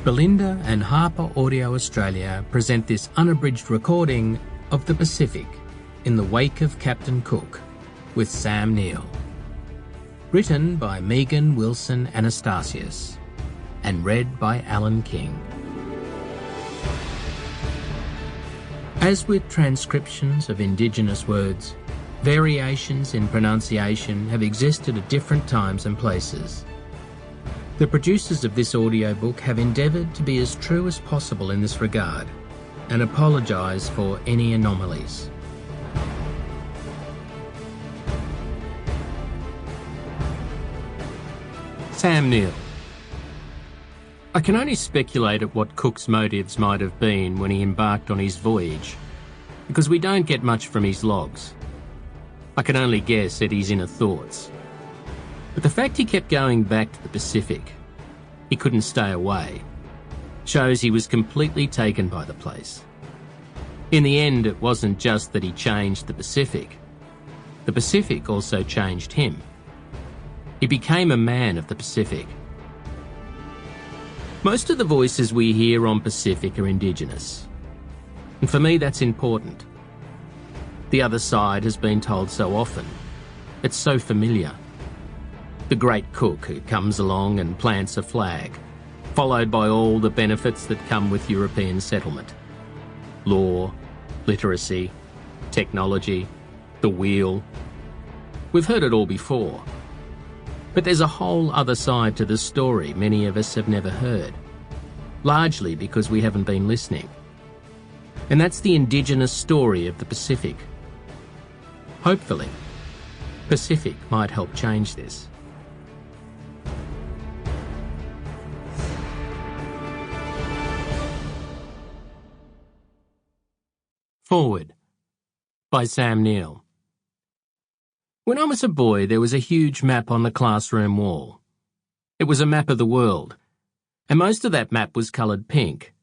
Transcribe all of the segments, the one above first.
Belinda and HarperAudio Australia present this unabridged recording of The Pacific in the Wake of Captain Cook with Sam Neill. Written by Meaghan, Wilson, Anastasios and read by Alan King. As with transcriptions of Indigenous words, variations in pronunciation have existed at different times and places. The producers of this audiobook have endeavoured to be as true as possible in this regard and apologise for any anomalies. Sam Neill. I can only speculate at what Cook's motives might have been when he embarked on his voyage, because we don't get much from his logs. I can only guess at his inner thoughts. But the fact he kept going back to the Pacific, he couldn't stay away, shows he was completely taken by the place. In the end, it wasn't just that he changed the Pacific also changed him. He became a man of the Pacific. Most of the voices we hear on Pacific are Indigenous, and for me that's important. The other side has been told so often. It's so familiar. The great cook who comes along and plants a flag, followed by all the benefits that come with European settlement. Law, literacy, technology, the wheel. We've heard it all before. But there's a whole other side to the story many of us have never heard, largely because we haven't been listening. And that's the Indigenous story of the Pacific. Hopefully, Pacific might help change this. Forward by Sam Neill. When I was a boy, there was a huge map on the classroom wall. It was a map of the world, and most of that map was coloured pink,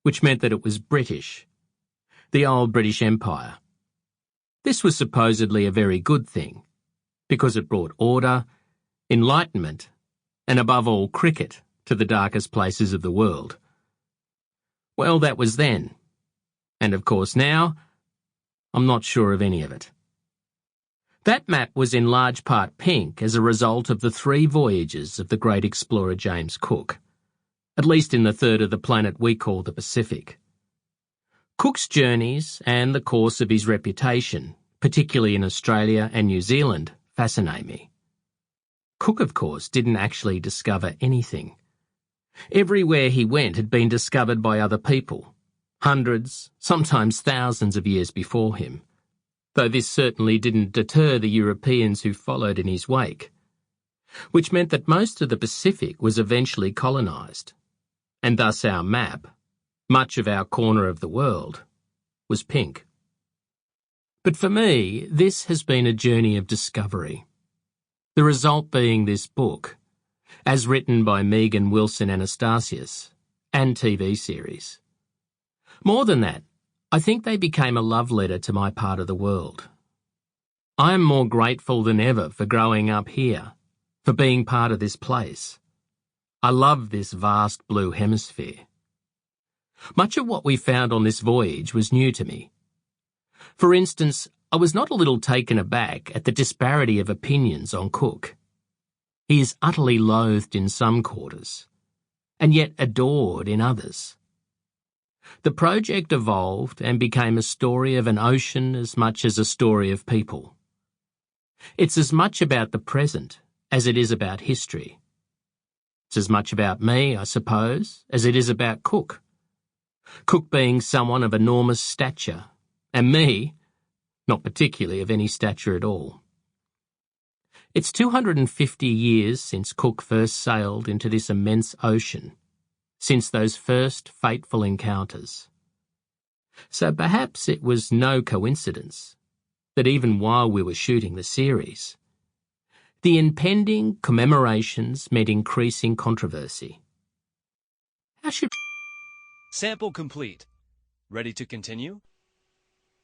which meant that it was British, the old British Empire. This was supposedly a very good thing, because it brought order, enlightenment, and above all cricket to the darkest places of the world. Well, that was then. And of course now, I'm not sure of any of it. That map was in large part pink as a result of the 3 voyages of the great explorer James Cook, at least in the third of the planet we call the Pacific. Cook's journeys and the course of his reputation, particularly in Australia and New Zealand, fascinate me. Cook, of course, didn't actually discover anything. Everywhere he went had been discovered by other people, hundreds, sometimes thousands of years before him, though this certainly didn't deter the Europeans who followed in his wake, which meant that most of the Pacific was eventually colonised, and thus our map, much of our corner of the world, was pink. But for me, this has been a journey of discovery, the result being this book, as written by Meaghan, Wilson, Anastasios, and TV series. More than that, I think they became a love letter to my part of the world. I am more grateful than ever for growing up here, for being part of this place. I love this vast blue hemisphere. Much of what we found on this voyage was new to me. For instance, I was not a little taken aback at the disparity of opinions on Cook. He is utterly loathed in some quarters, and yet adored in others. The project evolved and became a story of an ocean as much as a story of people. It's as much about the present as it is about history. It's as much about me, I suppose, as it is about Cook. Cook being someone of enormous stature, and me, not particularly of any stature at all. It's 250 years since Cook first sailed into this immense ocean, since those first fateful encounters. So perhaps it was no coincidence that even while we were shooting the series, the impending commemorations meant increasing controversy. How should... Sample complete. Ready to continue?